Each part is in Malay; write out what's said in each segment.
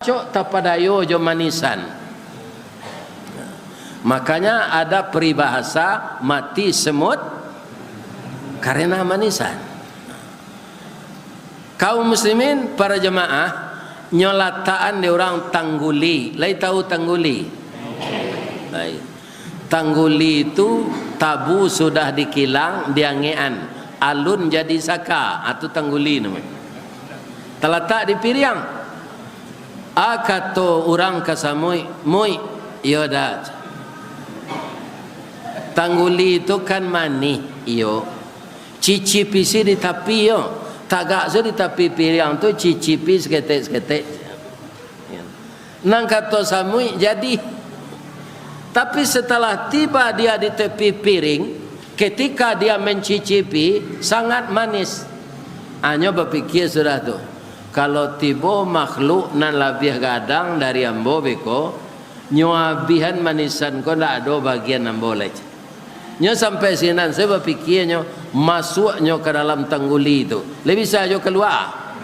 Cok tapadayo jo manisan. Makanya ada peribahasa mati semut karena manisan. Kaum muslimin para jemaah nyolataan di orang tangguli. Lai tahu tangguli? Lai. Tangguli itu tabu sudah dikilang diangean. Alun jadi saka atau tangguli namanya. Terletak di Piriang. Akato orang kasamui mui yoda. Tangguli itu kan mani iyo. Cicipi si di tapi yo. Tagak so di tapi Piriang tu cicipi seketek-seketek. Nang kato samui jadi. Tapi setelah tiba dia di tepi piring, ketika dia mencicipi sangat manis. Hanya berpikir sudah tu. Kalau tiba makhluk nan labih gadang dari ambo beko nyoabihan manisan ko ndak ada bagian ambo lagi. Nyo sampai sinan saya berpikirnya masuknya ke dalam tangguli itu. Lebih bisa jo keluar.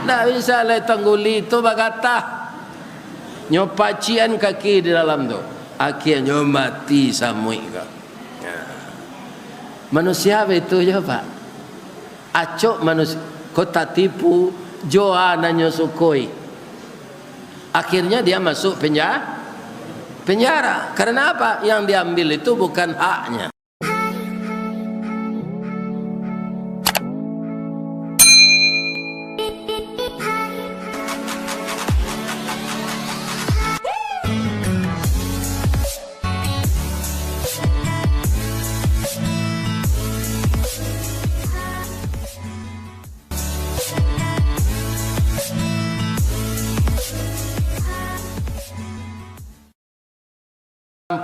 Ndak bisa le tangguli itu bagata. Nyo pacian kaki di dalam tu. Akhirnya mati samui ka. Manusia itu je Pak. Acok manusia kota tipu Joa nanyo sukoi. Akhirnya dia masuk penjara. Karena apa? Yang diambil itu bukan haknya.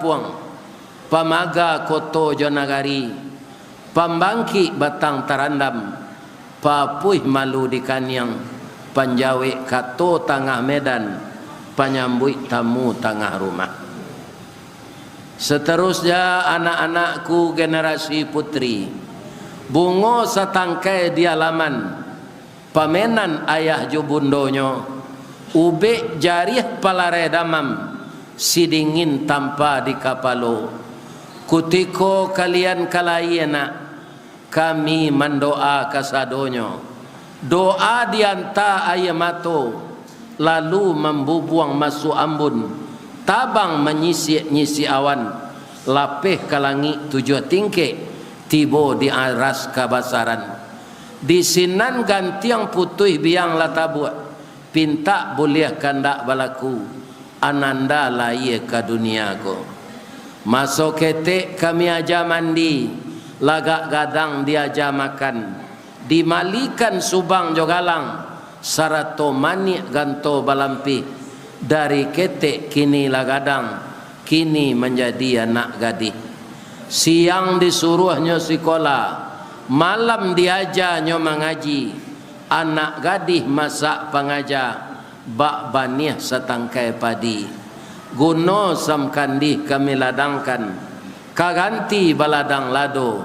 Puang pamaga koto jonagari pambangki batang tarandam papuih malu di kanyang panjawe kato tengah medan panyambui tamu tengah rumah. Seterusnya anak-anakku generasi putri bungo satangkai di alaman pamenan ayah jubundonyo ube jarih palare damam sidingin tanpa di kapalo. Kutiko kalian kalayena kami mendoa kasadonyo. Doa dianta ayamato lalu membubuang masuk ambun. Tabang menyisi awan lapeh kalangi tujuh tingke tibo di aras kabasaran. Di sinan gantiang putih biang latabuat pinta boleh kandak balaku. Ananda laye ke dunia ko. Masuk ketek kami aja mandi, lagak gadang dia aja makan. Dimalikan subang jogalang, sarato manik ganto balampi. Dari ketek kini lagadang, kini menjadi anak gadih. Siang disuruhnya sekolah, malam diajarnya mengaji. Anak gadih masak pengajar. Bak banih setangkai padi guno samkandi kami ladangkan kaganti baladang lado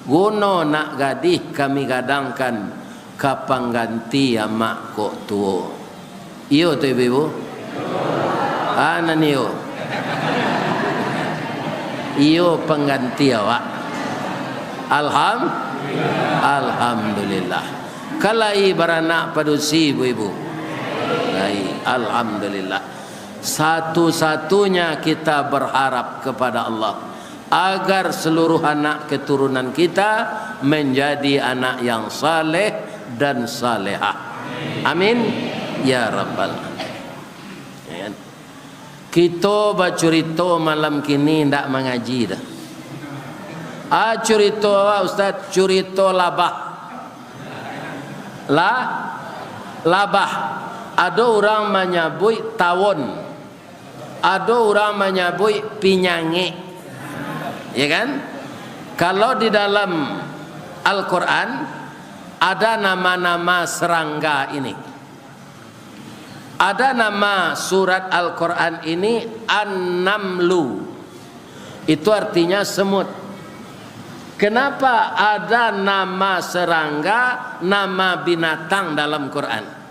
guno nak gadih kami gadangkan kapang ganti amak kok tuo iyo tu ibu anan iyo pengganti awak alhamdulillah kalai baranak padusi ibu alhamdulillah. Satu-satunya kita berharap kepada Allah agar seluruh anak keturunan kita menjadi anak yang saleh dan salehah. Amin ya rabbal alamin. Kita bacurito malam kini ndak mengaji dah. Curito Ustaz, curito labah. Labah. Ada orang menyebut tawon, ada orang menyebut pinyange, ya kan? Kalau di dalam Al-Quran ada nama-nama serangga ini, ada nama surat Al-Quran ini An-Namlu, itu artinya semut. Kenapa ada nama serangga, nama binatang dalam Quran?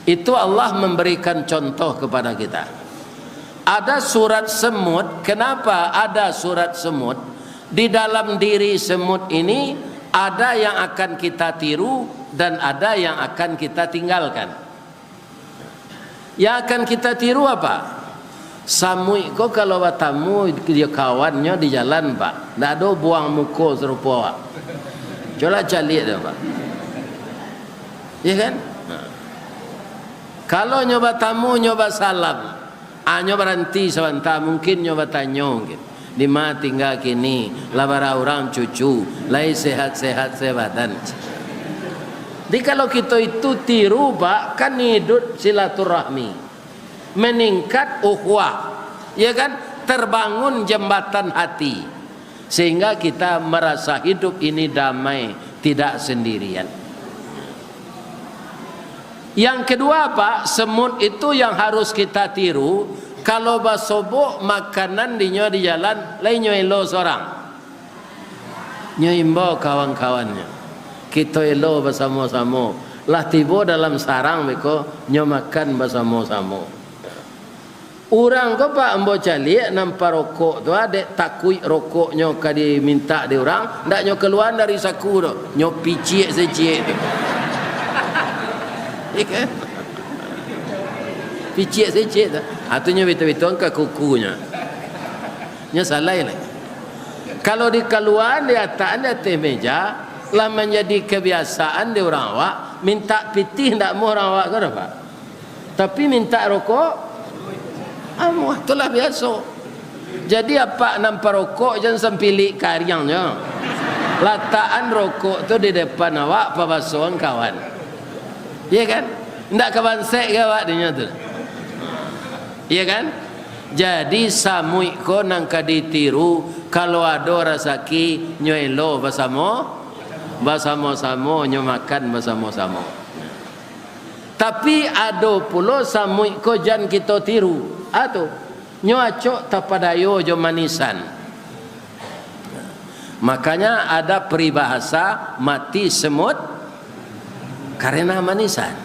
Itu Allah memberikan contoh kepada kita. Ada surat semut. Kenapa ada surat semut? Di dalam diri semut ini ada yang akan kita tiru dan ada yang akan kita tinggalkan. Yang akan kita tiru apa? Samui ko kalau batamu dia kawannya di jalan pak, ndak ada buang muka serupa pak. Coba cari dia pak. Ya kan? Kalau nyoba tamu nyoba salam, nyoba nanti sebentar mungkin nyoba tanya gitu. Di mana tinggal kini, labara orang cucu, lai sehat-sehat sebadan. Jadi kalau kita itu tiru pak, kan hidup silaturahmi, meningkat ukhuwah, ya kan? Terbangun jembatan hati, sehingga kita merasa hidup ini damai, tidak sendirian. Yang kedua pak, semut itu yang harus kita tiru. Kalau basobok makanan di jalan, lain elo seorang, nyoimbo kawan-kawannya, kita elo bersama-sama. Lah tiba dalam sarang beko makan bersama-sama. Orang ko pak ambo calik nampak rokok tu ada takui rokoknya kadi minta di orang, ndak nyo keluar dari saku tu, nyo picik secik tu. Ikan picik secik tu. Atunya betul-betul ke kukunya. Nya salah lagi. Kalau di keluar di atas meja, lah menjadi kebiasaan di orang awak minta pitih ndak mau orang awak ke apa? Tapi minta rokok, amuh itulah biasa. Jadi apa nampak rokok jangan sempili karyangnya. Lataan rokok tu di depan awak pabasuan kawan. Iya kan? Ndak kawan sek ke awak dinya tu. Iya kan? Jadi samui ko nang kaditiru kalau ada rasaki nyoelo bersama-sama nyo makan bersama-sama. Tapi ada pula samui ko jan kita tiru. Atu nyo acok tapadayo jo manisan. Makanya ada peribahasa mati semut karena manisan.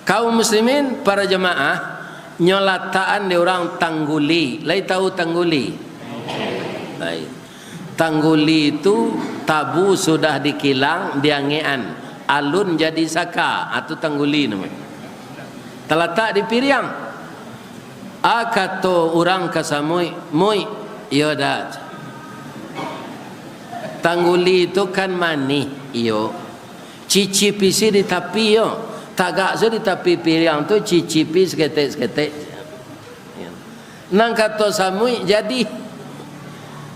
Kaum muslimin para jemaah nyolataan di orang tangguli. Lai tahu tangguli? Baik. Tangguli itu tabu sudah dikilang diangean, alun jadi saka atau tangguli namanya. Terletak di Piriang. Kata orang kasamui, mui, yoda. Tangguli itu kan mani, iyo. Cicipisi di tapi yo. Tagak so di tepi Piriang tu cicipi seketek-seketek. Nang kata samui jadi.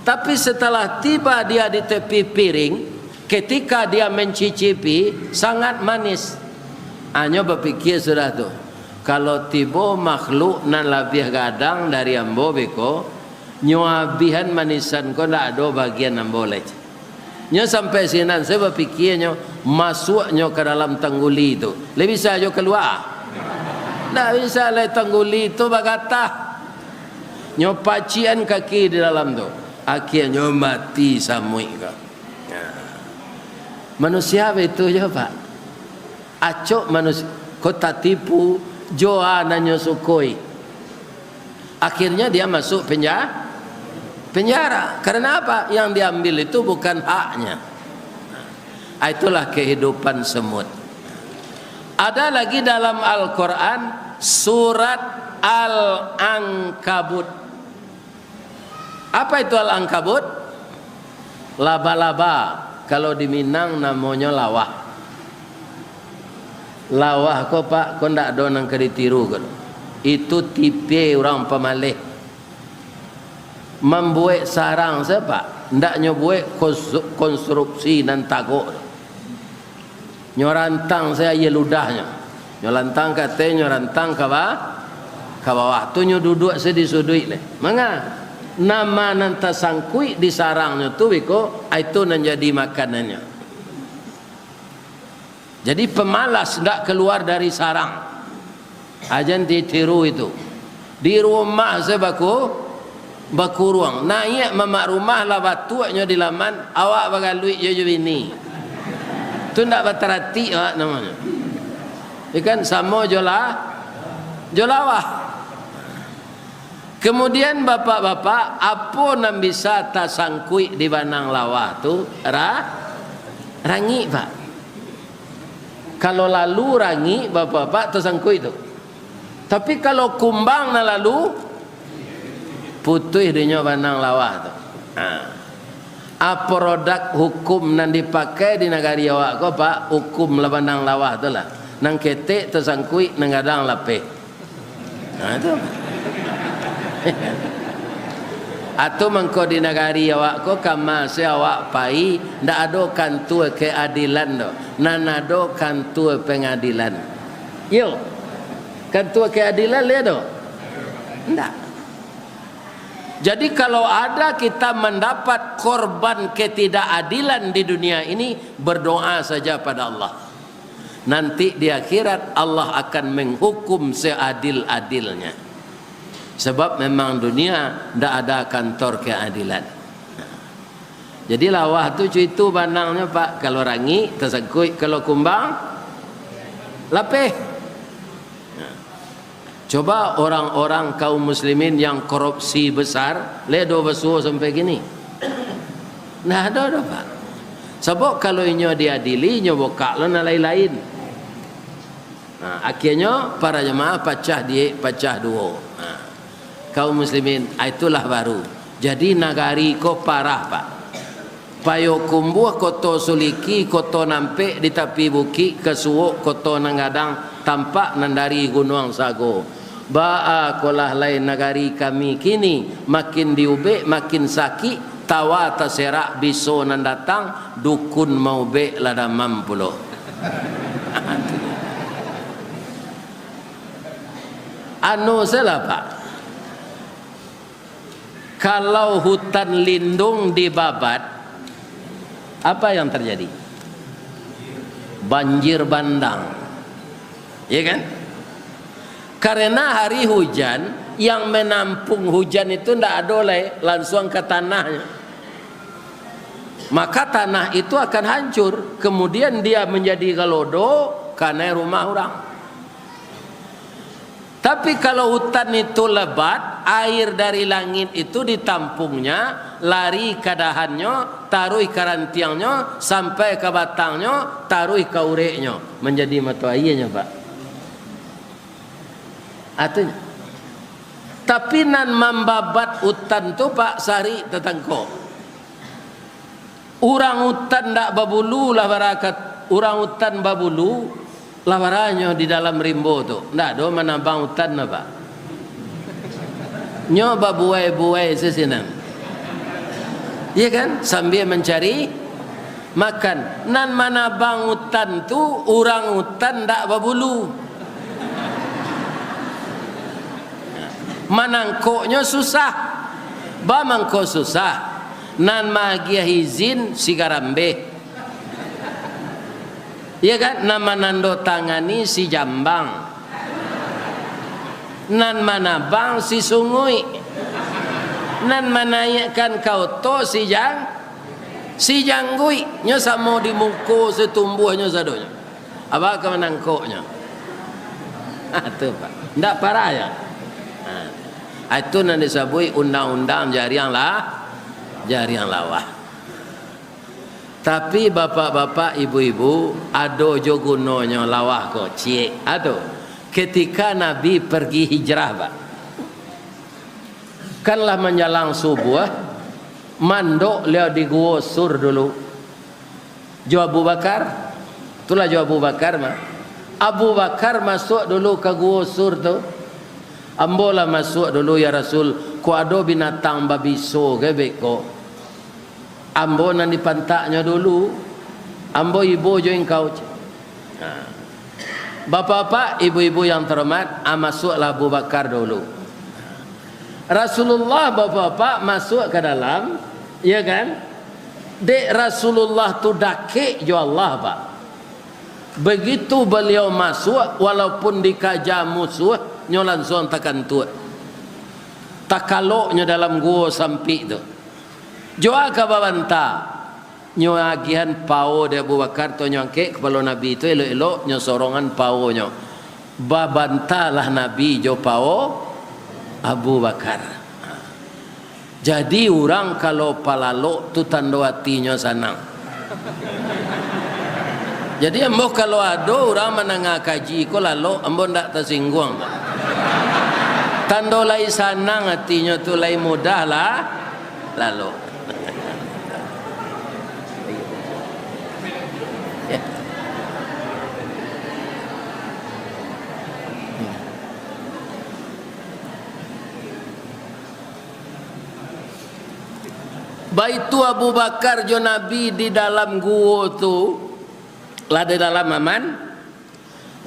Tapi setelah tiba dia di tepi piring, ketika dia mencicipi sangat manis. Hanya berfikir sudah tu. Kalau tiba makhluk nan lebih gadang dari ambo beko, nyoabihan manisan ko ndak ada bagian ambo lagi. Nyo sampai sinan saya berfikirnya masuknya ke dalam tangguli itu. Lebih bisa jo keluar. Tak bisa le tangguli itu bagata. Nyo pacian kaki di dalam tu. Akhirnya mati samui ka. Manusia itu je pak. Acok manusia kota tipu joa nanyo sukoi. Akhirnya dia masuk penjara. Karena apa? Yang diambil itu bukan haknya. Itulah kehidupan semut. Ada lagi dalam Al-Quran surat Al-Ankabut. Apa itu Al-Ankabut? Laba-laba. Kalau di Minang namanya lawah. Lawah kok pak, kok ndak ada nang keditiru kan? Itu tipe orang pemalih. Membuat sarang siapa? Ndak nyobuat konstruksi dan tagok. Nyorantang saya ye ludahnya. Nyorantang katanya nyorantang ke bawah. Tu nyo duduk sedih sudui le. Manga nama nanta sangkui di sarangnya tu biko itu menjadi makanannya. Jadi pemalas ndak keluar dari sarang. Ajan ditiru itu. Di rumah sebaku bakuruang naik mamak rumah lah batuaknya di laman awak bagai luit je bini tu ndak baterati namanya Ikan sama jolawah. Kemudian bapak-bapak, apa yang bisa tasangkui di banang lawah tu? Rangi, Pak. Kalau lalu rangi, bapak-bapak tasangkui tu. Tapi kalau kumbang na lalu, putih dinyo banang lawah tu. Apa produk hukum yang dipakai di negara awak ko, Pak? Hukum la banang lawah tu lah. Nang ketek tasangkui, nang gadang lapeh. Itu. Atau mengko di negari awak ko kama se awak pai ndak ada kantor keadilan do, nan ada kantor pengadilan. Yo, kantor keadilan le do? Ndak. Jadi kalau ada kita mendapat korban ketidakadilan di dunia ini, berdoa saja pada Allah. Nanti di akhirat Allah akan menghukum seadil-adilnya. Sebab memang dunia tidak ada kantor keadilan. Jadi lawah tu itu banangnya, Pak. Kalau rangi tersangkut, kalau kumbang lapeh. Coba orang-orang kaum muslimin yang korupsi besar, ledo besuh sampai gini. Nah ada Pak. Sebab kalau inyo diadili, inyo boka lo na lain-lain. Nah, akhirnya para jemaah pecah dua. Kaum muslimin, itulah baru. Jadi nagari ko parah, Pak. Payo kumbuh koto suliki, koto nampe di tepi buki, kesuuk koto nangadang tampak nandari gunung sago. Ba'a kolah lain nagari kami kini, makin diube makin sakit, tawa taserak biso nan datang, dukun mau be lada mampulo. Anu salah, Pak. Kalau hutan lindung dibabat, apa yang terjadi? Banjir bandang, ya kan? Karena hari hujan, yang menampung hujan itu tidak ada langsung ke tanahnya, maka tanah itu akan hancur. Kemudian dia menjadi galodo karena rumah orang. Tapi kalau hutan itu lebat, air dari langit itu ditampungnya, lari ke dahannya, taruh ke rantiangnya, sampai ke batangnya, taruh ke ureknya, menjadi mata airnya, Pak. Artinya, tapi nan membabat hutan tu, Pak, sari tetangko. Orang hutan ndak babulu lah barakat, orang hutan babulu lawarannya di dalam rimbo tu. Ndak ada menambang hutan apa. Nyoba buai-buai sesinam. Iya kan? Sambil mencari makan. Nan menambang hutan tu, orang hutan ndak babulu. Manangkoknya susah. Ba mangkok susah. Nan magia izin si garambe. Ya kan, nama nando tangani si jambang, nan mana bang si sungui, nan manayakan kau to si janggui, nyo samo di muko setumbuhnya sadonya, apa ke menangkoknya, itu Pak, ndak parah ya, itu nanti disebut undang-undang jariang lawah. Tapi bapak-bapak, ibu-ibu, ado jo gunanya lawah ko, cie, ado. Ketika Nabi pergi hijrah, Pak, kanlah menjelang subuh, mandok leo di gua sur dulu. Jo Abu Bakar, itulah jo Abu Bakar mah. Abu Bakar masuk dulu ke gua sur tu. Ambola masuk dulu ya Rasul, ko ado binatang babiso gebek ko. Ambo nan dipantaknya dulu, ambo ibu jo engkau. Bapak-bapak, ibu-ibu yang terhormat, masuklah Abu Bakar dulu. Rasulullah bapak-bapak masuk ke dalam, ya kan? Dek Rasulullah tu dakik jo Allah, Pak. Begitu beliau masuk, walaupun dikaja musuh, nyolan langsung takan tu. Takaloknya dalam gua sampi tu. Joa ka babanta, nyo agihan pao de Abu Bakar to nyangke kepala Nabi itu elok-elok nyo sorongan pao nyo babantalah Nabi jo pao Abu Bakar. Jadi orang kalau palalo tu tanda hatinya sanang. Jadi ambo kalau ada orang menengah kaji ko lalu ambo ndak tersinggung. Tanda lai sanang hatinya tu lai mudah lah lalu. Baitu Abu Bakar jo Nabi di dalam gua tu lah di dalam aman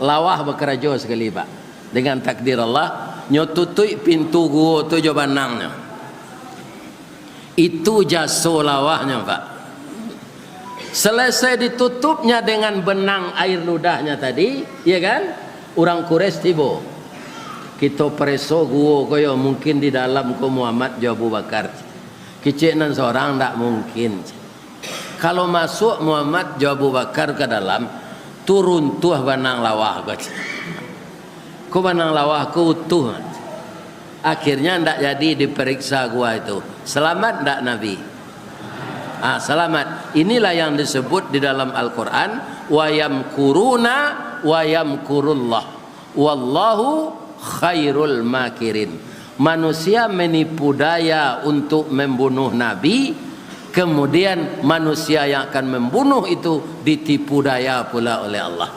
lawah bekerja sekali pak dengan takdir Allah nyo tutui pintu gua tu jo banangnya itu jaso lawahnya pak. Selesai ditutupnya dengan benang air ludahnya tadi ya kan orang Quraisy tiba kita preso gua koyo mungkin di dalam ko Muhammad jo Abu Bakar kecinan seorang tak mungkin. Kalau masuk Muhammad jo Abu Bakar ke dalam turun tuh banang lawah ko banang lawah ko utuh. Akhirnya ndak jadi diperiksa gua itu. Selamat ndak Nabi? Selamat. Inilah yang disebut di dalam Al-Qur'an wa yamkuruna wa yamkurullah wallahu khairul makirin. Manusia menipu daya untuk membunuh Nabi, kemudian manusia yang akan membunuh itu ditipu daya pula oleh Allah.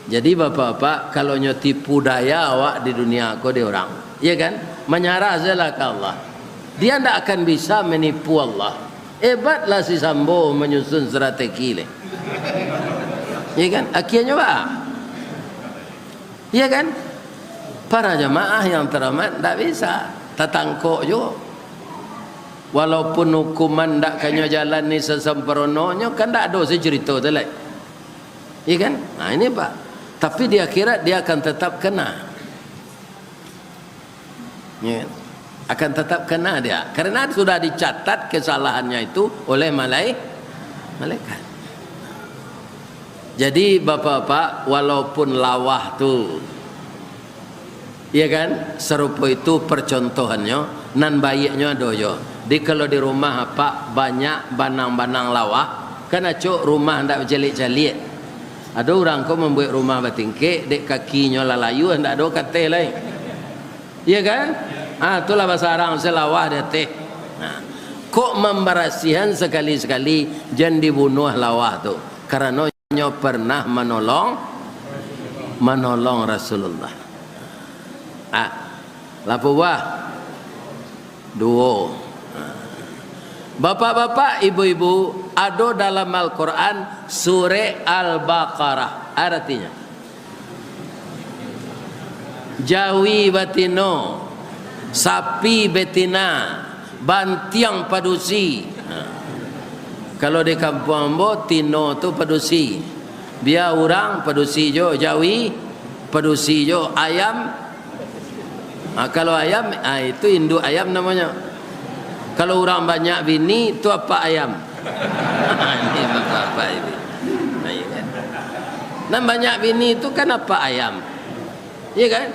Jadi bapak-bapak kalau nyo tipu daya awak di dunia ko dia orang, ya kan? Menyerah saja ke Allah. Dia tidak akan bisa menipu Allah. Hebatlah si Sambo menyusun strategi le. Ya kan? Akhirnya pak, ya kan? Para jamaah yang teramat tak bisa tatangkok juga. Walaupun hukuman tak kanyo jalan ni sesempurnanya kan tak ada cerita tu lah. Ya kan? Nah ini pak. Tapi di akhirat dia akan tetap kena. Ya. Akan tetap kena dia. Karena sudah dicatat kesalahannya itu oleh malaikat. Jadi bapak-bapak walaupun lawah tu ya kan serupa itu percontohannya nan baiknya doyo di kalau di rumah apa banyak banang-banang lawah karena cok rumah ndak berjelik-jelik ada orang kau membuat rumah bertingkik dek kakinya lalayu ndak ada kate lain ya kan itulah bahasa orang selawah dia teh kok memberasihan sekali-sekali jangan dibunuh lawah tu karena nyo pernah menolong Rasulullah. Lapu wah duo. Bapak-bapak, ibu-ibu, ada dalam Al-Quran surah Al-Baqarah. Artinya jawi batino, sapi betina, bantiang padusi. Kalau di kampung ambo tino tu padusi, biar orang padusi jo jawi, padusi jo ayam. Kalau ayam itu induk ayam namanya. Kalau orang banyak bini itu apa ayam? Ini apa ini? Nah, ya kan? Dan banyak bini itu kan apa ayam? Iya kan?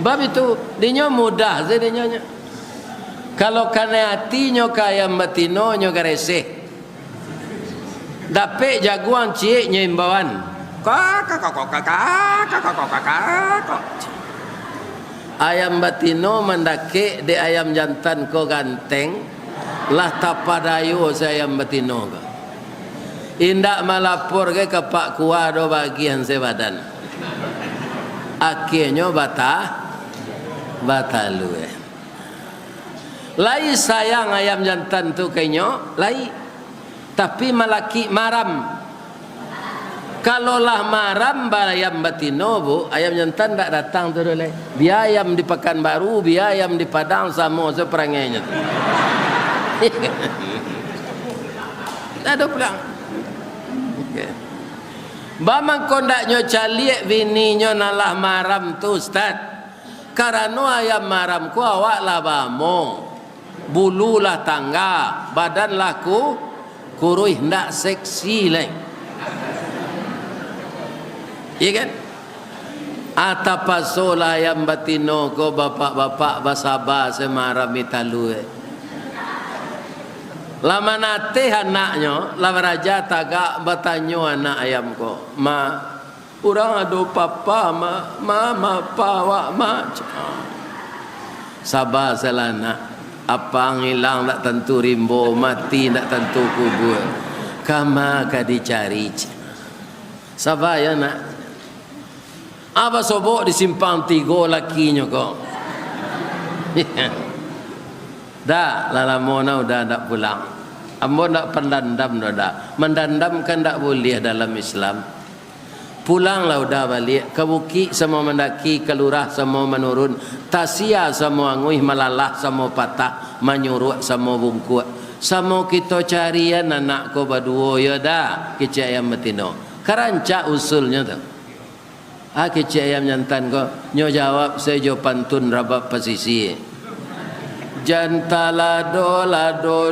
Bab itu dinyo mudah jadinya. Kalau karena hatinya kaya batino nyo gareseh. Dapat jagoan cie nyimbawan. Kakak. Ayam batino mendake de ayam jantan ko ganteng lah tapadayo sa ayam batino ko. Indak malapor ke pak kuah do bagian sebadan. Akhirnya batalu Lai sayang ayam jantan tu kayaknya lai tapi malaki maram. Kalau lah maram ayam batino bu, ayam jantan tak datang tu dulu. Biar ayam di Pekanbaru, biar ayam di Padang sama seperangainya. Tak ada pulang. Bamang kondaknya caliek bininya nalah maram tu ustaz. Karena ayam maram ku awak lah bamo. Bulu lah tangga, badan laku kurui ndak seksi lain. Iya kan? Atapasola yang batino ko bapak-bapak basaba semara mitalu. Lama nate anaknya, lama raja tagak bertanyo anak ayam ko, ma, urang ado papa, mama, pawa, ma. Sabar selana, apa ang hilang nak tentu rimbo, mati nak tentu kubur. Kama kadicari. Sabar ya nak. Apa sobok disimpang tiga lakinya kok. Dah lama udah tak pulang. Ambo nak pendandam dah. Mendandam kan tak boleh dalam Islam. Pulanglah udah balik. Ke bukit semua mendaki, ke lurah semua menurun. Tasia semua nguih malalah semua patah, menyuruh semua bungkuk. Semua kita carian anak ko berdua ya dah. Kecik ayam betino. Kerancak usulnya tu. Kecik ayam jantan ko nyo jawab saya jo pantun rabab pesisi. Janta lado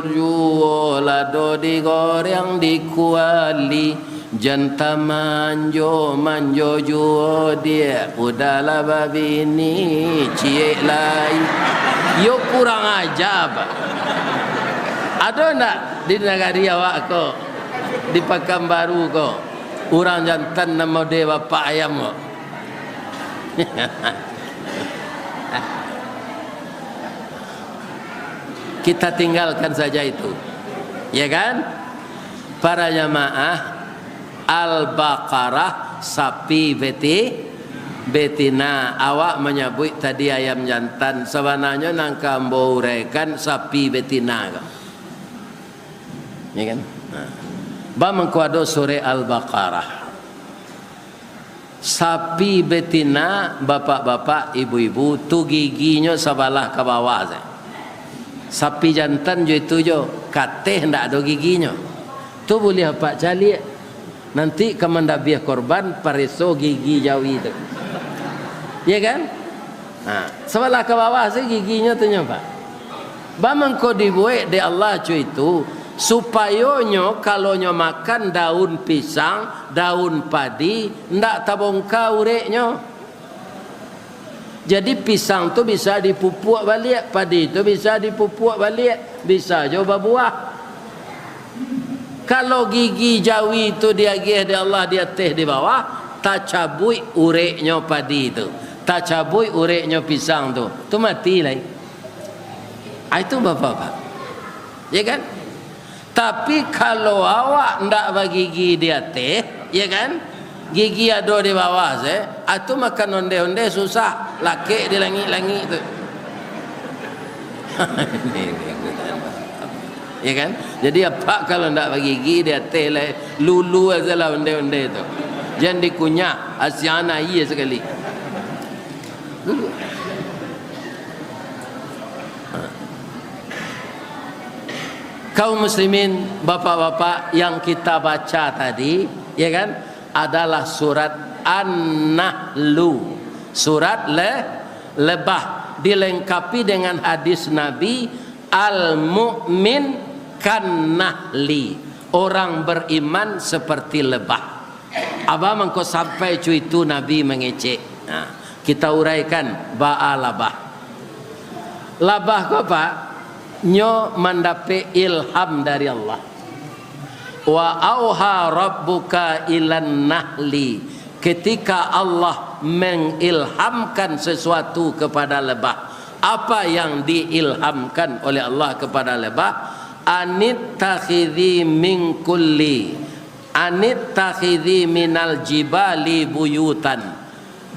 juo lado digoreng dikuali. Janta manjo juo dia udahlah babi ni cie lain. Yo kurang ajar. Ada ndak di negara awak ko di Pekanbaru ko orang jantan nama dia bapak ayam ko. Kita tinggalkan saja itu, ya kan? Para jamaah, Al-Baqarah sapi betina. Awak menyebut tadi ayam jantan, sebenarnya nangka uraikan sapi betina, ya kan? Ba mengkuado sore Al-Baqarah. Sapi betina, bapak-bapak, ibu-ibu, tu giginya sebelah ke bawah. Sapi jantan jo itu jo kateh ndak ada giginya. Tu boleh apa cali? Nanti kemendabiah korban pariso gigi jauh itu. Ya kan? Nah, sebelah ke bawah sih giginya tu nyoba. Bamang ko dibuat de Allah cu itu supaya nyo kalau nyo makan daun pisang, daun padi, ndak tabongka ureknya. Jadi pisang tu bisa dipupuk balik, padi tu bisa dipupuk balik, bisa coba buah. Kalau gigi jawi itu dia gih di Allah dia teh di bawah, tak cabui ureknya padi itu, tak cabui ureknya pisang tu mati lah. Itu bapak-bapak, ya kan? Tapi kalau awak ndak bagi gigi dia teh, ya kan? Gigi ada di bawah itu makan onde-onde susah, laki di langit-langit tu. Ya kan? Jadi apa kalau ndak bagi gigi dia teh lah, lulu aja lah onde-onde tu. Jangan dikunyah, asyana iya sekali. Lulu. Kaum muslimin, bapak-bapak, yang kita baca tadi, ya kan, adalah surat An-Nahlu, surat lebah, dilengkapi dengan hadis Nabi, al-mu'min kan-nahli, orang beriman seperti lebah. Abah mengko sampai cu itu Nabi mengecek. Nah, kita uraikan ba'a labah. Labah ko Pak? Nyo mendapat ilham dari Allah. Wa auha rabbuka ilan nahli, ketika Allah mengilhamkan sesuatu kepada lebah. Apa yang diilhamkan oleh Allah kepada lebah? Anittakhidhi min kulli, anittakhidhi minal jibali buyutan,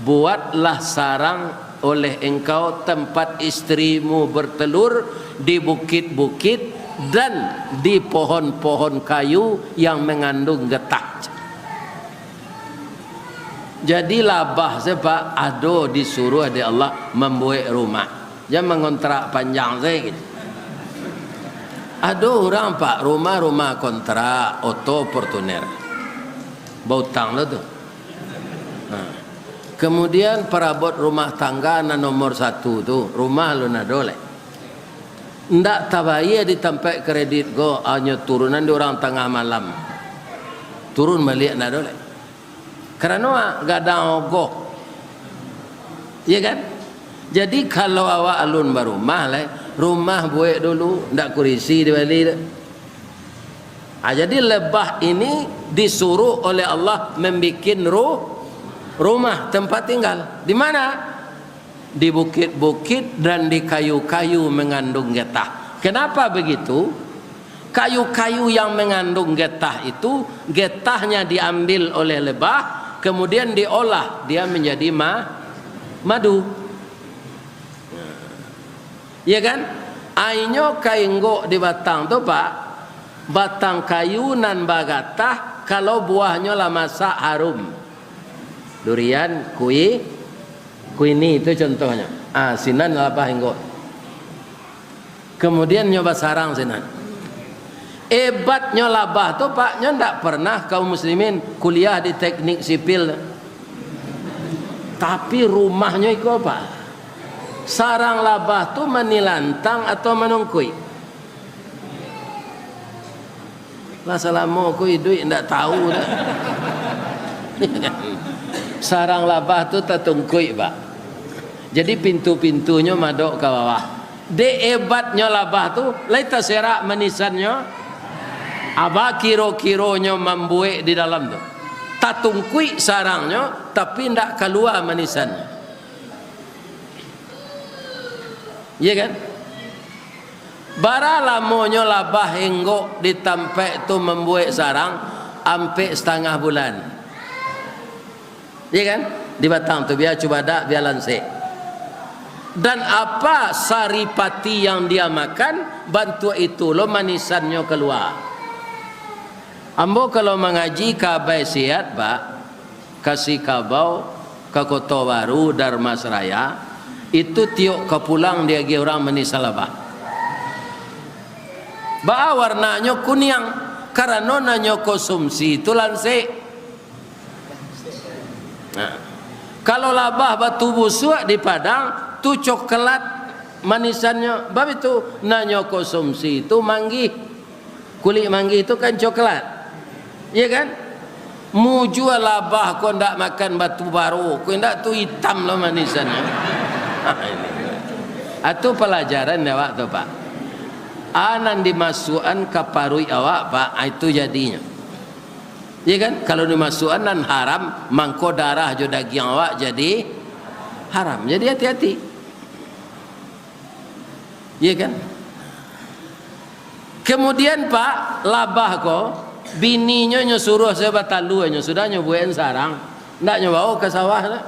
buatlah sarang oleh engkau tempat istrimu bertelur di bukit-bukit dan di pohon-pohon kayu yang mengandung getah. Jadi labah sebab ado disuruh oleh Allah membuat rumah, jangan mengontrak panjang saya gitu. Ada orang Pak rumah kontrak auto Fortuner, bautang lah tu. Kemudian perabot rumah tangga na nomor 1 tu rumah lu na dole. ndak tabaya di tempat kredit go hanya turunan di orang tengah malam turun balik ndak boleh karena gak ada go ya kan. Jadi kalau awak alun barumah lah rumah buat dulu ndak kurisi di balik jadi lebah ini disuruh oleh Allah membikin rumah tempat tinggal di mana? Di bukit-bukit dan di kayu-kayu mengandung getah. Kenapa begitu? Kayu-kayu yang mengandung getah itu getahnya diambil oleh lebah kemudian diolah dia menjadi madu. Ya kan? Ainyo kainggo di batang tu Pak. Batang kayu nan bagatah kalau buahnya lah masak harum. Durian, kuini itu contohnya. Sinan apa hinggo. Kemudian nyoba sarang sinan. Hebatnya labah tu Pak, nyo ndak pernah kaum muslimin kuliah di teknik sipil. Tapi rumahnya itu apa? Sarang labah tu menilantang atau menungkui. Lah selama kui duit ndak tahu dah. Sarang labah tu tertungkui Pak. Jadi pintu-pintunya madok ke bawah. De hebatnya labah tu, lai terserak manisannya. Aba kiro-kironya membuat di dalam tu. Tatungkui sarangnya, tapi ndak keluar manisannya. Iya kan? Bara lamonyo labah hinggo di tempat tu membuat sarang sampai setengah bulan. Iya kan? Di batang tu biar coba dak biar lansik. Dan apa saripati yang dia makan bantu itu lo manisannya keluar. Ambo kalau mengaji kabai sihat Pak kasih kabau ke Kota Baru Darmasraya itu tiok ke pulang dia gi orang menisalabah. Ba warnanya kuning karena nanya konsumsi itu lansik. Nah, kalau labah batu busuk di Padang tu coklat manisannya bab itu nanya konsumsi itu manggi kulit manggi itu kan coklat ya kan mu jual labah kau ndak makan batu baru kau ndak tu hitam lo manisannya itu pelajaran awak tu Pak anan dimasukkan ke parui awak Pak itu jadinya ya kan kalau dimasukkan nan haram mangko darah jo daging awak jadi haram jadi hati-hati. Iya kan? Kemudian Pak labah ko bininya nyo suruh saya batalu nyo sudah nyobain sarang ndak nyobain ke sawah lah.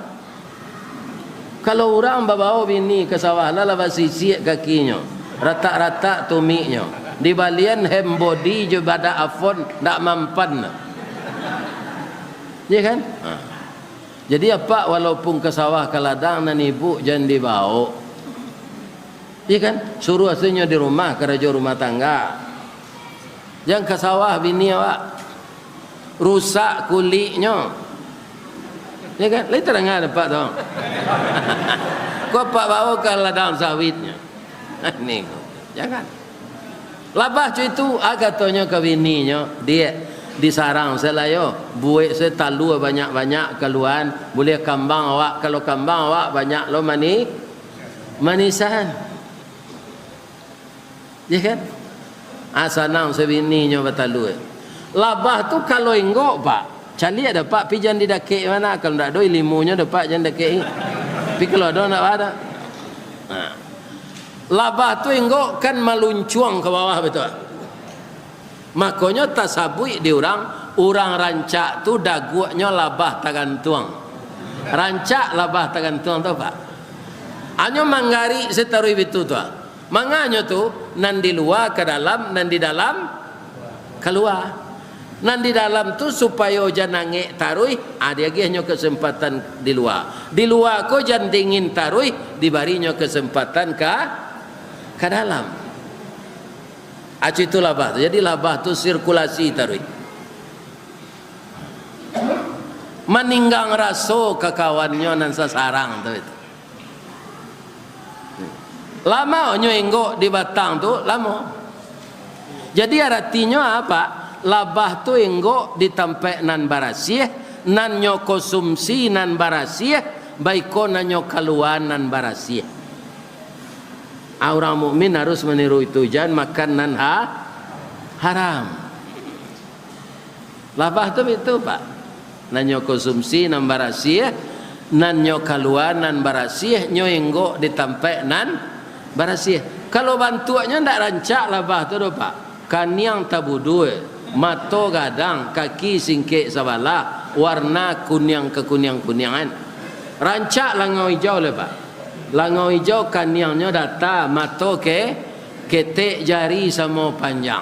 Kalau orang bawa bini ke sawah lah laba sisi kakinya rata-rata tumiknya di balian hem body jo bada afon ndak mampan. Iya kan? Jadi apa walaupun ke sawah ke ladang dan ibu jangan dibawa. Iya kan? Suruh aslinya di rumah kerja rumah tangga. Jangan ke sawah bini awak. Rusak kulitnya. Iya kan? Lai terang ada Pak dong. Kau Pak bawa ke ladang sawitnya. Ini jangan. Labah cuy itu agatonya ke bininya dia disarang selayo buat saya talu banyak-banyak keluhan boleh kambang awak kalau kambang awak banyak lo manisan ya kan asanang sebininya batalu labah tu kalau enggak Pak cali ada Pak pijan di dakek mana kalau ndak doi limunya dapat jangan dakek tapi kalau ada ndak ada nah. Labah tu enggak kan meluncuang ke bawah betul makanya tasabui di orang rancak tu daguanya labah tagantuang rancak labah tagantuang tu Pak hanya manggari setarui itu tu manganya tu nan di luar ke dalam nan di dalam keluar nan di dalam tu supaya jangan nangek tarui dia hanya kesempatan di luar ko jangan dingin tarui dibarinya kesempatan ke dalam itu labah tu. Jadi labah tu sirkulasi tarui meninggang raso ke kawannya nan sasarang tu itu Lama nyo enggok di batang tu lama. Jadi artinya apa? Labah tu enggok di tempat nan barasih, nan nyo konsumsi nan barasih, baiko nan nyo kaluan nan barasih. Orang mukmin harus meniru itu, jangan makan nan haram. Labah tu itu Pak. Nan nyo konsumsi nan barasih, nan nyo kaluan nan barasih, nyo enggok di tempat nan barasih. Kalau bantuannya ndak rancak labah tu Pak. Kaniang tabudue, mato gadang, kaki singkek sabala, warna kuning ke kuning-kuningan. Rancak langau hijau le Pak. Langau hijau kaniangnya data, mato ke ketek jari sama panjang.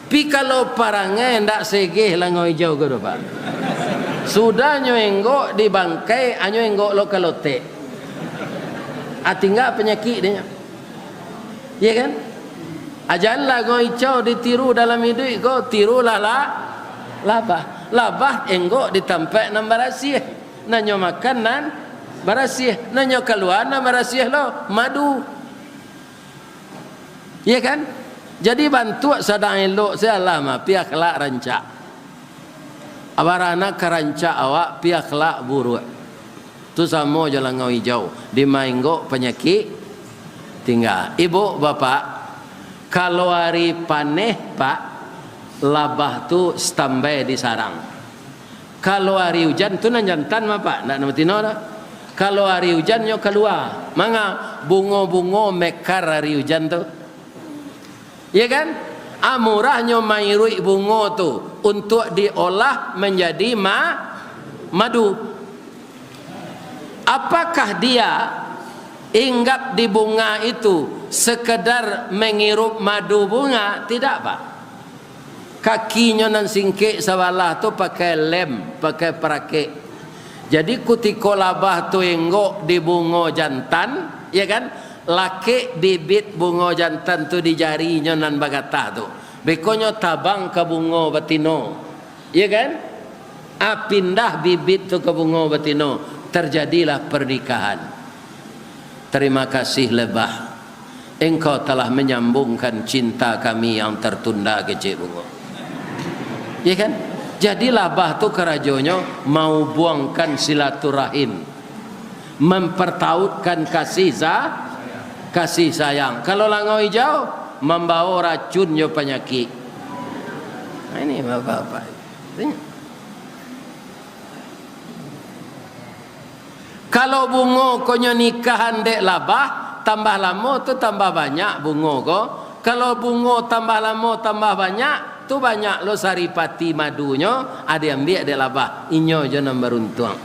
Pi kalau parangai ndak segeh langau hijau ke Pak. Sudah nyo enggok di bangkai, anyo enggok lo kalote. Tinggal penyakit dia. Ya kan? Ajanlah go hijau ditiru dalam hidup go tirulah labah. Labah enggok di tempat nan barasih. Nanyo makan nan barasih, nanyo keluar nan barasih lo madu. Ya kan? Jadi bantu sadang elok salah mah pi akhlak rancak. Abarana karancak awak pi akhlak buruk. Tu sama je langau hijau di mainggo penyakit tinggal. Ibu bapak, kalau hari paneh Pak, labah tu standby di sarang. Kalau hari hujan tu nan jantan mah Pak, ndak nametino dah. Kalau hari hujan nyo keluar, manga bungo-bungo mekar hari hujan tu. Ya kan? Murahnya mairui bungo tu untuk diolah menjadi madu. Apakah dia hinggap di bunga itu sekedar menghirup madu bunga? Tidak Pak. Kakinya nan singkek sawalah tu pakai lem, pakai perakik. Jadi kutiko labah tu enggok di bungo jantan, ya kan? Laki bibit bungo jantan tu di jarinya nan bagatah tu. Bekonyo tabang ke bungo betino, ya kan? Pindah bibit tu ke bungo betino. Terjadilah pernikahan. Terima kasih lebah, engkau telah menyambungkan cinta kami yang tertunda ke Cik Bungo. Ya kan? Jadi labah tu kerajonyo mau buangkan silaturahim, mempertautkan kasih sayang. Kalau langau hijau membawa racunnya penyakit. Nah, ini bapak-bapak. Kalau bungo konyo nikahan dek labah, tambah lama tu tambah banyak bungo ko. Kalau bungo tambah lama tambah banyak, tu banyak lo saripati madunyo, ada yang ambil dek labah. Inyo jangan beruntung.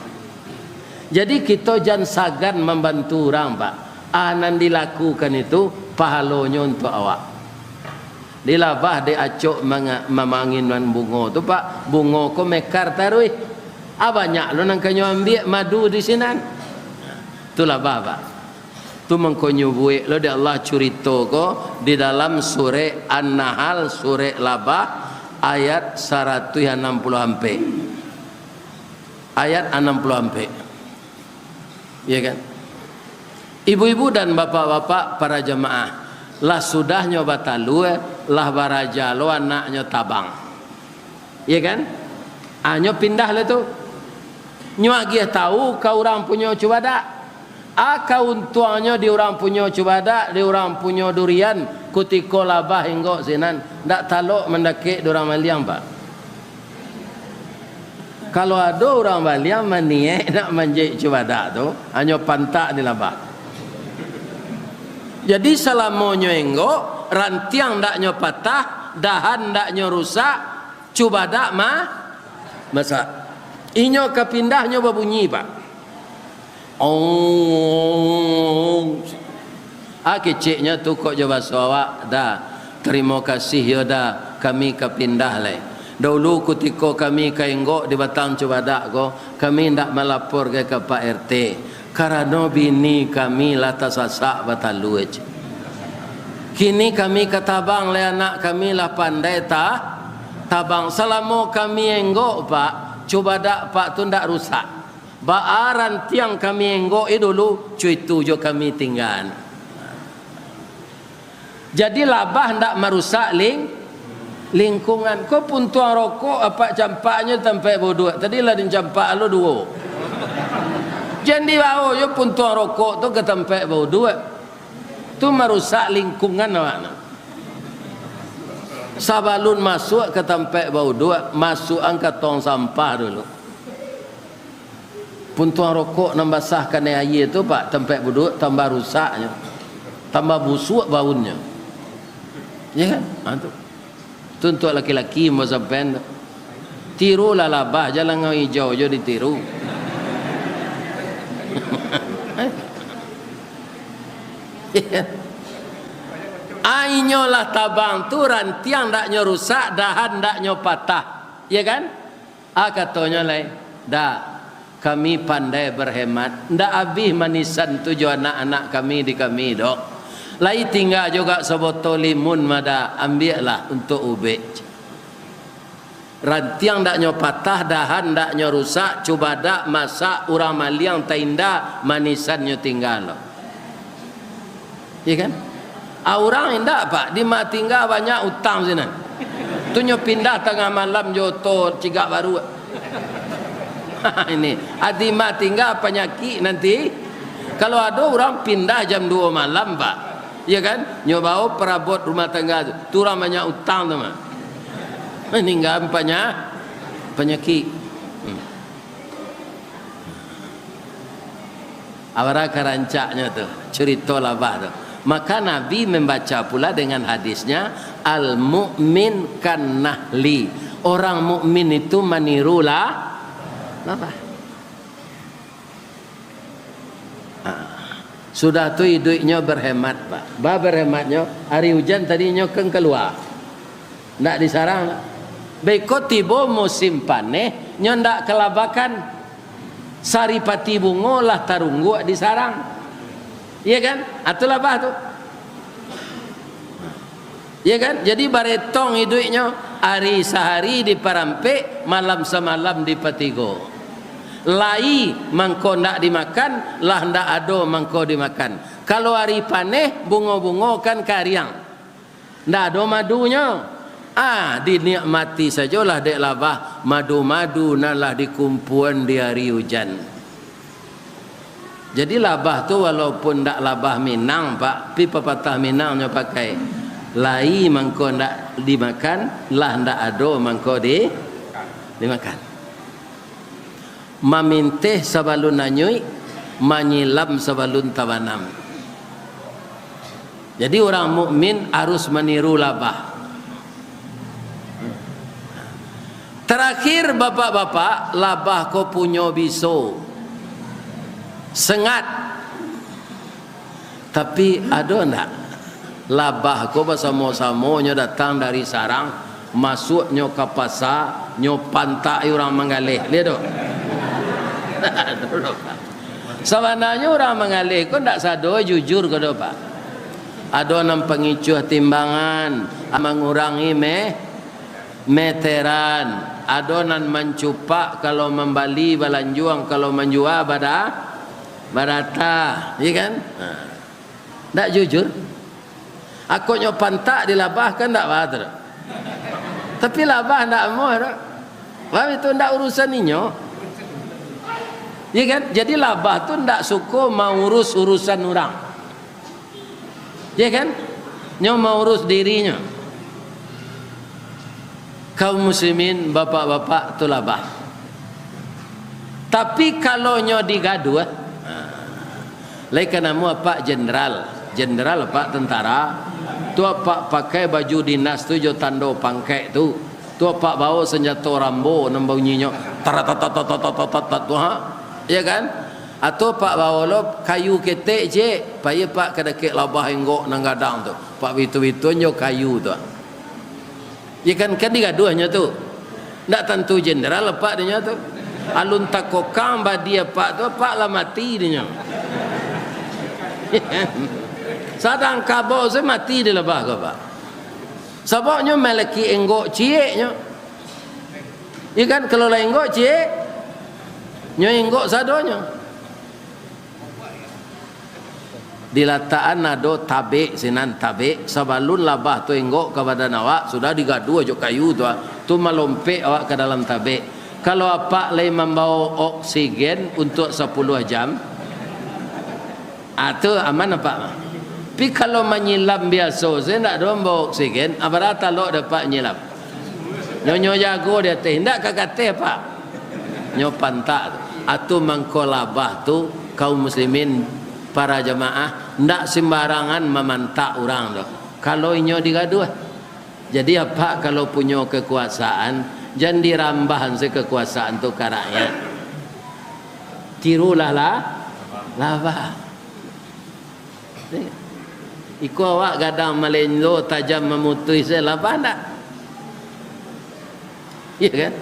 Jadi kita jangan sagan membantu orang Pak. Anan dilakukan itu pahalonyo untuk awak. Di labah dek acok memangin bungo tu Pak. Bungo ko mekar tarui. Banyak lo nang kanyo ambil madu di sini. Itulah Bapak. Tu mengkonyo buik lo di Allah curito ko di dalam surah An-Nahl surah Labah ayat 160 ampe. Ayat 60 ampe. Ya kan? Ibu-ibu dan bapak-bapak para jemaah, lah sudah nyoba talu lah baraja lo anaknya tabang. Ya kan? Nyo pindah le tu. Nyo agi tahu kau orang punya cubada. Kaun tuanya di orang punya cubada, di orang punya durian, kutiko labah hingga sinan, ndak talok mendakik di orang maliang Pak. Kalau ada orang maliang maniek nak manjik cubada tu, hanya pantak di labah. Jadi selamonyo hingga rantiang ndaknya patah, dahan ndaknya rusak, cubada masak. Inyo kepindahnya berbunyi Pak. Keciknya tu kok jawab awak dah. Terima kasih ya dah kami kepindah leh. Dahulu ketika kami kainggok di batang cubada ko, kami ndak melapor ke Pak RT. Karena bini kami lata sasak batalu aja. Kini kami ketabang le anak kami lah pandai tabang. Selama kami enggok Pak, cubada Pak tu ndak rusak. Baaran tiang kami enggok dulu, cuy tu jo kami tinggal. Jadi labah ndak merusak lingkungan. Kau pun tuang rokok apa campaknya tempat bodoh. Tadi lah din campak lo dua. Jadi bawa yo pun tuang rokok tu ke tempat bodoh. Tu merusak lingkungan mana? Sabalun masuk ke tempat bodoh, masuk angkat tong sampah dulu. Pun tuang rokok nambah sahkan air tu pak tempat bodoh tambah rusaknya. Tambah busuk baunya. Ya kan? Tu untuk laki-laki mau sampai tirulah labah, jangan ngau hijau je ditiru. Ainyo lah tabang tu rantiang ndaknyo rusak, dahan ndaknyo patah. Ya kan? Katanya lain. Dak, kami pandai berhemat. Ndak habis manisan tujuh anak-anak kami di kami dok. Lai tinggal juga sebotol limun mada, ambillah untuk ubek. Rantiang ndaknyo patah, dahan ndaknyo rusak, cuba dak masak urang maliang tainda manisannya tinggal. Ya kan? Orang indah pak, di mak tinggal banyak utang sini. Tunyo pindah tengah malam joto cigak baru. Ini adi mak tinggal penyakit nanti. Kalau ada orang pindah jam 2 malam pak, ya kan? Nyobao perabot rumah tangga tu orang banyak utang tu mah. Ini enggak penyakit. Awara karancaknya tu cerita labah tu. Maka Nabi membaca pula dengan hadisnya al-mu'min kan nahli. Orang mukmin itu menirulah labah. Sudah tu hidupnya berhemat pak. Bah berhematnya hari hujan tadinya keng keluar. Ndak disarang. Beko tiba musim panen nyo ndak kelabakan. Saripati bungo lah tarunggu disarang. Iya kan? Atulah bah tu. Iya kan? Jadi baretong hidupnya hari sehari di Parampik, malam semalam di Patigo. Lai mangko ndak dimakan, lah ndak ado mangko dimakan. Kalau hari paneh bungo-bungo kan kariang. Ndak ado madunya. Dinikmati sajalah dek labah, madu-madu nalah dikumpuan di hari hujan. Jadi labah tu walaupun ndak labah Minang pak, pi pepatah Minangnya pakai lai mangko ndak dimakan, lah ndak ado mangko dimakan. Maminteh sabalun nanyui, manyilam sabalun tawanam. Jadi orang mukmin harus meniru labah. Terakhir bapak-bapak, labah ko punyo biso. Sengat. Tapi ada ndak labah ko bersama-sama nyo datang dari sarang, masuk nyo ke pasar, nyo pantai orang mengalih. Lihat dok. Sebenarnya orang mengalih ko ndak sado jujur ko dok pak. Ada nam pengicuh timbangan, mengurangi meteran, adonan mencupak kalau membali balanjuang, kalau menjual barata, ya kan? Tak jujur. Aku nyo pantak dilabah kan tak bahagia. Tapi labah tak mau tak. Wah itu tak urusan inyo. Ya kan? Jadi labah tu tak suka mau urus urusan orang. Ya kan? Nyo mau urus dirinya. Kaum muslimin bapak-bapak tu labah. Tapi kalau nyo digaduh, lain nama pak jenderal pak tentara, tu pak pakai baju dinas tu jo tando pangkek tu pak bawa senjata Rambo nambau nyinyo tat tu ya kan? Atau pak bawa lo kayu ketek je, paya pak kedekek labah enggok nang gadang tu, pak bitu-bitu nyo kayu tu. Ya kan digaduhnya tu. Ndak tentu jenderal pak dia tu. Alun takokang ba dia pak tu pak lah mati dia. Sadang kabau se mati dia lebah ke pak. Sebabnya meleki enggok cieknya. Ya kan kalau lah enggok ciek nyo enggok sadonya. dilataan nado tabe sinan tabe sabalun labah tu enggok kepada awak sudah digadu aja kayu tu melompe awak ke dalam tabe. Kalau apa lagi membawa oksigen untuk 10 jam, itu aman apa? Tapi kalau menyilam biasa, saya tidak ada membawa oksigen, apa rata lo dapat menyilam? Nyonya jago dia teh, tidak kakak apa? Nyo pantak, atau mengkolabah tu kaum muslimin para jamaah, tidak sembarangan memantak orang tu. Kalau inyo digadu, jadi apa kalau punya kekuasaan, jangan dirambahan kekuasaan tu ke rakyat. Tirulah labah. Iku awak gadang melenlo tajam memutui saya labah tak? Iya kan?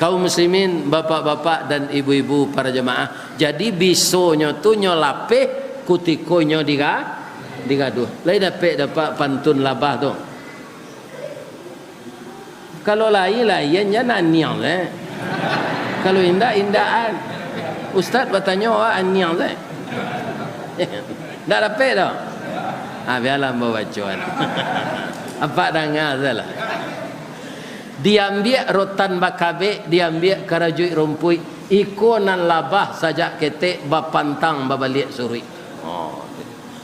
Kaum muslimin, bapak-bapak dan ibu-ibu para jemaah, jadi bisonya tu nyolape kutikonyo digaduh. Lai dapat pantun labah tu. Kalau lain jangan aniang le. Kalau indah-indahan. Ustaz bertanya aniang le. Tak dapat dah. Biarlah bawa bacaan. Apa dengar salah. Diambil rotan bakabe, diambil karajuit rumpui, ikonan labah saja ketek bapantang babalik suri.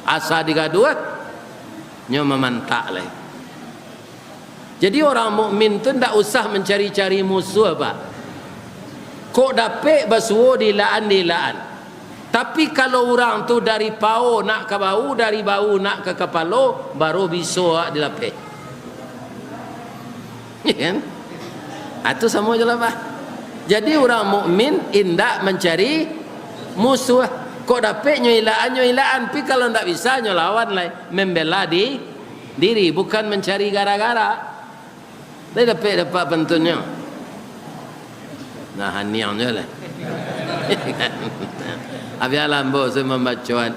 Asa digaduh, nyo memantak lagi. Jadi orang mukmin tu tak usah mencari-cari musuh apa. Kok dapat basuo dilaan. Tapi kalau orang tu dari pau nak ke bau, dari bau nak ke kepala, baru bisa dilapik. Ya kan? Itu sama je lah Pak. Jadi orang mukmin indak mencari musuh. Kok dapat nyoilaan. Tapi kalau tak bisa nyolawan lah, membela diri, bukan mencari gara-gara. Dia dapat bentuknya. Nah, haniangnya lah. Abialah bo saya membacakan.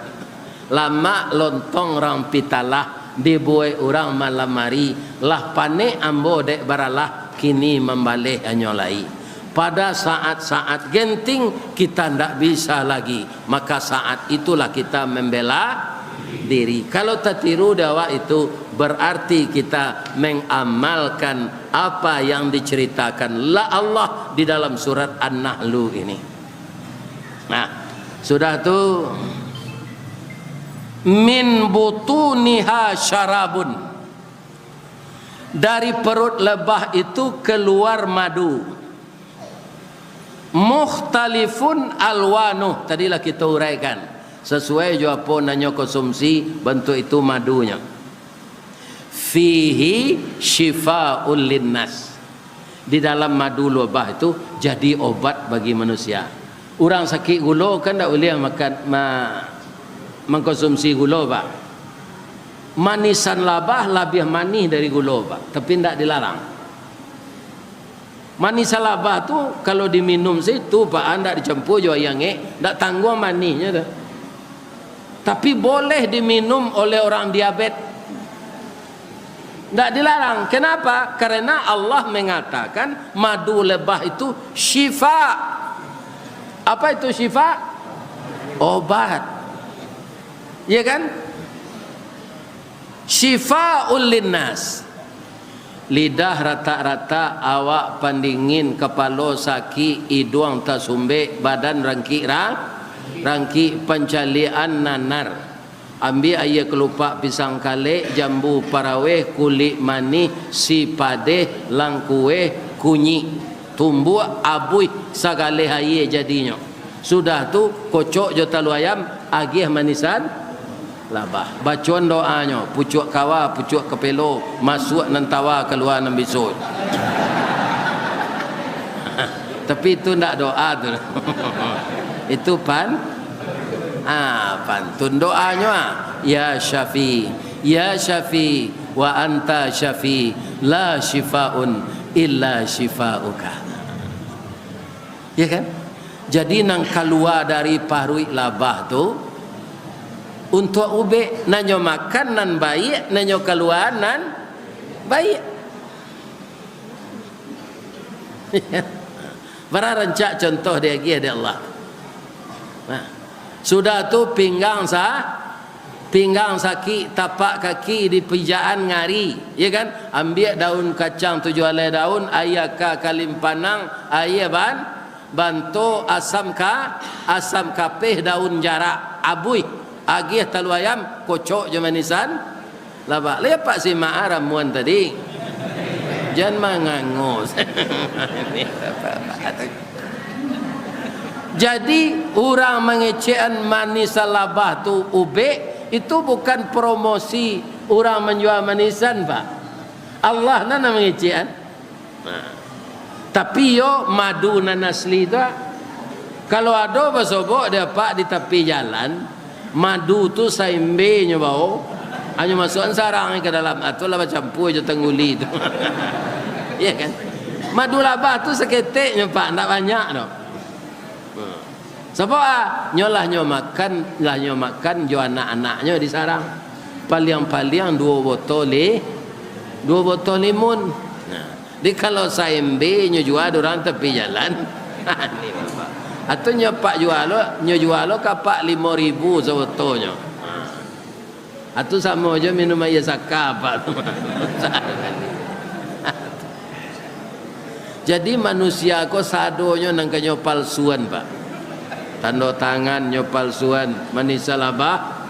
Lama lontong rang pitalah dibuai orang malam hari. Lah panik ambo dek baralah kini membalik anyolai. Pada saat-saat genting kita tidak bisa lagi, maka saat itulah kita membela diri. Kalau tak tiru dakwah itu berarti kita mengamalkan apa yang diceritakan Allah di dalam surat An-Nahl ini. Nah, sudah tu min butuniha syarabun, dari perut lebah itu keluar madu, mukhtalifun alwanuh, tadilah kita uraikan sesuai jo apa nanya konsumsi bentuk itu madunya. Fihi syifaa'ul linnas, di dalam madu lebah itu jadi obat bagi manusia. Orang sakit gula kan tak boleh mengkonsumsi gula Pak. Manisan labah lebih manis dari gula Pak, tapi tidak dilarang. Manisan labah tu kalau diminum situ Pak, anda dicampur jo yang tak tanggung manisnya tu. Tapi boleh diminum oleh orang diabetes. Tak dilarang. Kenapa? Karena Allah mengatakan madu lebah itu syifa. Apa itu syifa? Obat. Ya kan? Syifa'ul linnas. Lidah rata-rata awak pandingin, kepala sakit, hidung tak sumbek, badan rangki pencalian nanar. Ambil air kelupak pisang kalek, jambu paraweh, kulit manis, si padeh, langkueh, kunyi, tumbuh abuih sagale air jadinya. Sudah tu kocok jo talu ayam, agih manisan labah. Bacaan doanya, pucuk kawa, pucuk kepelo, masuk nantawa keluar nan bisut. Tapi itu ndak doa tu. Itu pantun doanya. Ya Syafi, ya Syafi, wa anta Syafi, la shifaun illa shifauka. Ya kan? Jadi nang keluar dari parui labah tu untuk ube nanyo makan nan baik, nanyo keluar nan baik. Bara rancak contoh dia lagi ada Allah. Nah, Sudah tu pinggang sakit, tapak kaki di pijaan ngari, ya kan? Ambil daun kacang 7 helai daun, ayah ka kalim panang, ayah bantu asam kapeh daun jarak, abui, agih talu ayam, kocok je manisan, labak. Lepak si mak ramuan tadi. Jangan mangangus. Jadi orang mengecekan manisan labah tu ubek, itu bukan promosi orang menjual manisan, Pak. Allah nana mengecekan. Tapi yo madu nan asli tu, kalau ada basobok dia pak di tepi jalan, madu tu saimbe nyo bau, hanya masukkan sarang ke dalam, atulah macam campur je tengguli tu. Ya kan? Madu labah tu seketik nyo pak, tak banyak tu. Sebab nyolah nyo makan jo anak-anaknya di sarang. Paling-paling 2 botol limun. Nah, di kalau saimbe nyo jual orang tepi jalan. Ni bapak. Atau nyo pak jual lo kapak 5.000 sebotolnya. Atau sama aja minum air saka pak. Jadi manusia ko sadonya nang kanyo palsuan, Pak. Tanda tangan nyo palsuan, manisa labah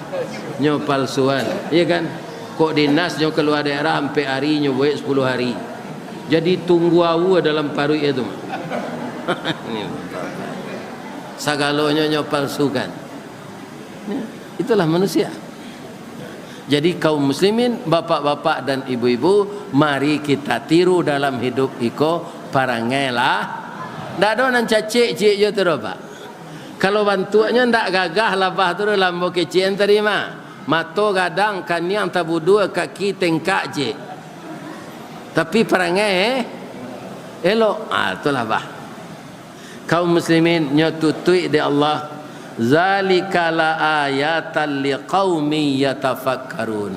nyo palsuan, iya kan? Kok dinas nyo keluar daerah sampai hari nyo buat 10 hari. Jadi tunggu awu dalam paru itu. Sagalanya nyo palsukan. Itulah manusia. Jadi kaum muslimin, bapak-bapak dan ibu-ibu, mari kita tiru dalam hidup iko parangelah. Ndak ada nan cacik je tu, Pak. Kalau bantuannya ndak gagah labah tu dalam bokecien terima. Mato gadang kaniang tabudu kaki tengkak je. Tapi perangai elok. Itulah bah. Kaum muslimin nyatutui di Allah, zalika la ayatan liqaumin yatafakkarun.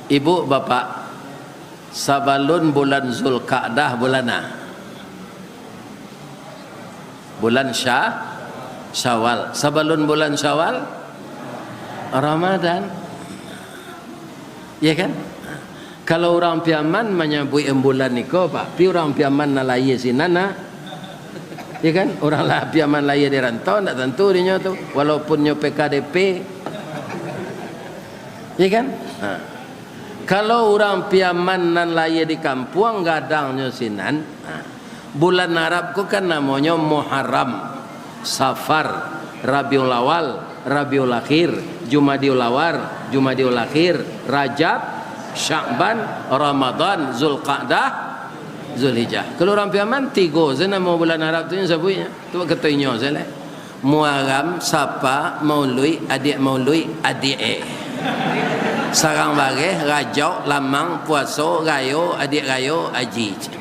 Ibu bapak, sabalun bulan Zulqa'dah bulanah. Bulan Syawal. Sebelum bulan Syawal Ramadan. Ya kan? Kalau orang piaman menyambut bulan niko, Pak. Pi orang piaman nalaya sinana. Ya kan? Orang lah piaman laya di rantau ndak tentu dia tu walaupun nyo PKDP. Ya kan? Kalau orang piaman nan laya di kampung gadang nyo sinan. Bulan Arab ku kan namanya Muharram, Safar, Rabiul Awal, Rabiul Akhir, Jumadiul Awal, Jumadiul Akhir, Rajab, Sya'ban, Ramadan, Zulqa'dah, Zulhijjah. Kalau orang piaman 3 nama bulan Arab tu yang sebutnya. Tu katanya saya. Muharram, Sapa, Maului, adik Maului, adik Sarang bagai, Rajab, Lamang, Puasa, Gayo, adik Gayo, Haji.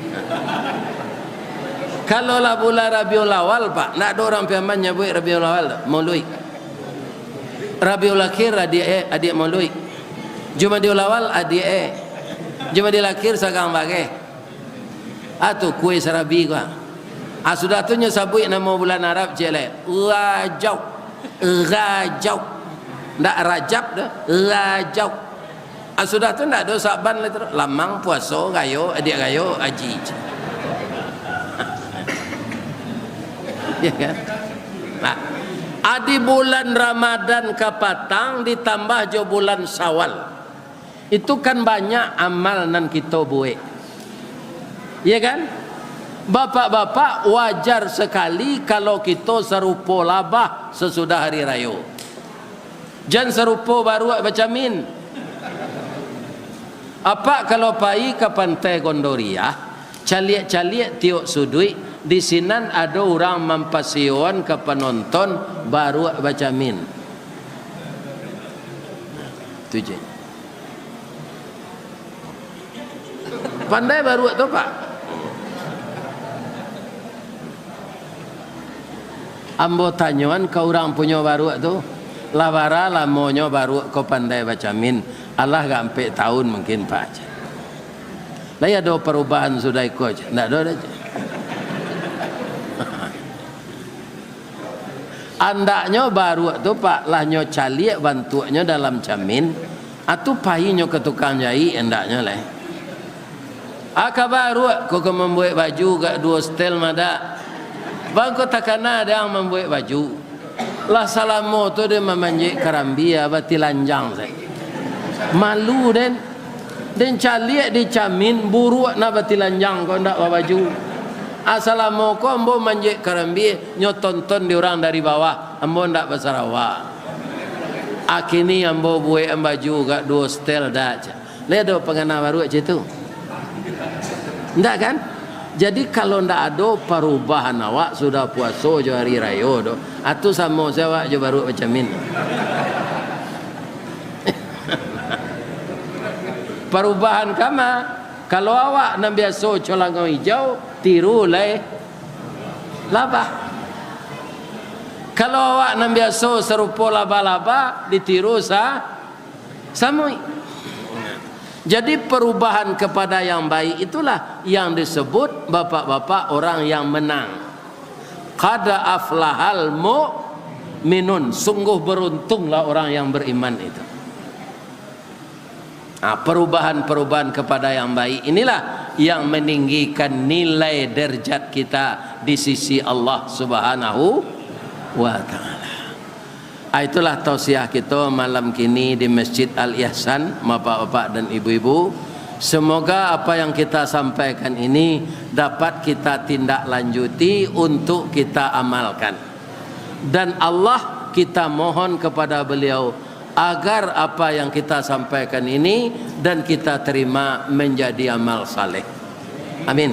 Kalau lah bulan Rabiul Awal, Pak, nak ada orang piaman nyebut Rabiul Awal, Maului. Rabiul Akhir adik Maului. Jumadiul Awal adik Jumadiul Akhir sagang bagai. Atu kue sarabi gua. Sudah tu nya sabut nama bulan Arab jelek. Rajab. Ndak Rajab dah, Rajab. Sudah tu ndak ada Saban lah terus. Lamang, Puasa, Gayo, adik Gayo, Haji. Ya kan? Nah, adi bulan Ramadan kapatang ditambah jo bulan Syawal. Itu kan banyak amal nan kita buat. Ya kan? Bapak-bapak wajar sekali kalau kita serupa labah sesudah hari raya. Jangan serupa baru bacamin. Apa kalau pai ke pantai Gondoria, caliak-caliak tiok sudui. Di sinan ada orang mampasion ke penonton baru baca min. Tujuh. Pandai baru tu, Pak. Ambo tanyoan ke orang punya baru tu, labara lamonyo baru kau pandai baca min. Allah gak sampai tahun mungkin, Pak. Lah ada perubahan sudah ikut, ndak ada aja. andaknya baru tu pak lahnyo caliak bantuannya dalam camin atau pahinyo ke tukang jahit andaknya lah. Aka baru kau membuat baju gak dua stel mada. Bang kau takana ada yang membuat baju. Lah salamo tu dia memanjik karambia bati lanjang saya. Malu dan caliak di camin buruk na bati lanjang kau ndak bawa baju. Assalamualaikum ambo manjik karambi nyo tonton di orang dari bawah ambo ndak basarawa. Akini ambo buat baju gak dua stel dah. Lihat pengana baru aja tu. Ndak kan? Jadi kalau ndak ada perubahan awak sudah puasa jo hari raya do. Atu sama saya jo baru macam ini. Perubahan kama kalau awak nak biasa colangau hijau tiru lai laba. Kalau awak nak biasa serupa laba-laba ditiru samui. Jadi perubahan kepada yang baik itulah yang disebut bapak-bapak orang yang menang. Qad aflahal mu'minun, sungguh beruntunglah orang yang beriman itu. Perubahan-perubahan kepada yang baik inilah yang meninggikan nilai derajat kita di sisi Allah Subhanahu wa taala. Itulah tausiah kita malam kini di Masjid Al-Ihsan, bapak-bapak dan ibu-ibu. Semoga apa yang kita sampaikan ini dapat kita tindak lanjuti untuk kita amalkan. Dan Allah kita mohon kepada beliau agar apa yang kita sampaikan ini dan kita terima menjadi amal saleh. Amin.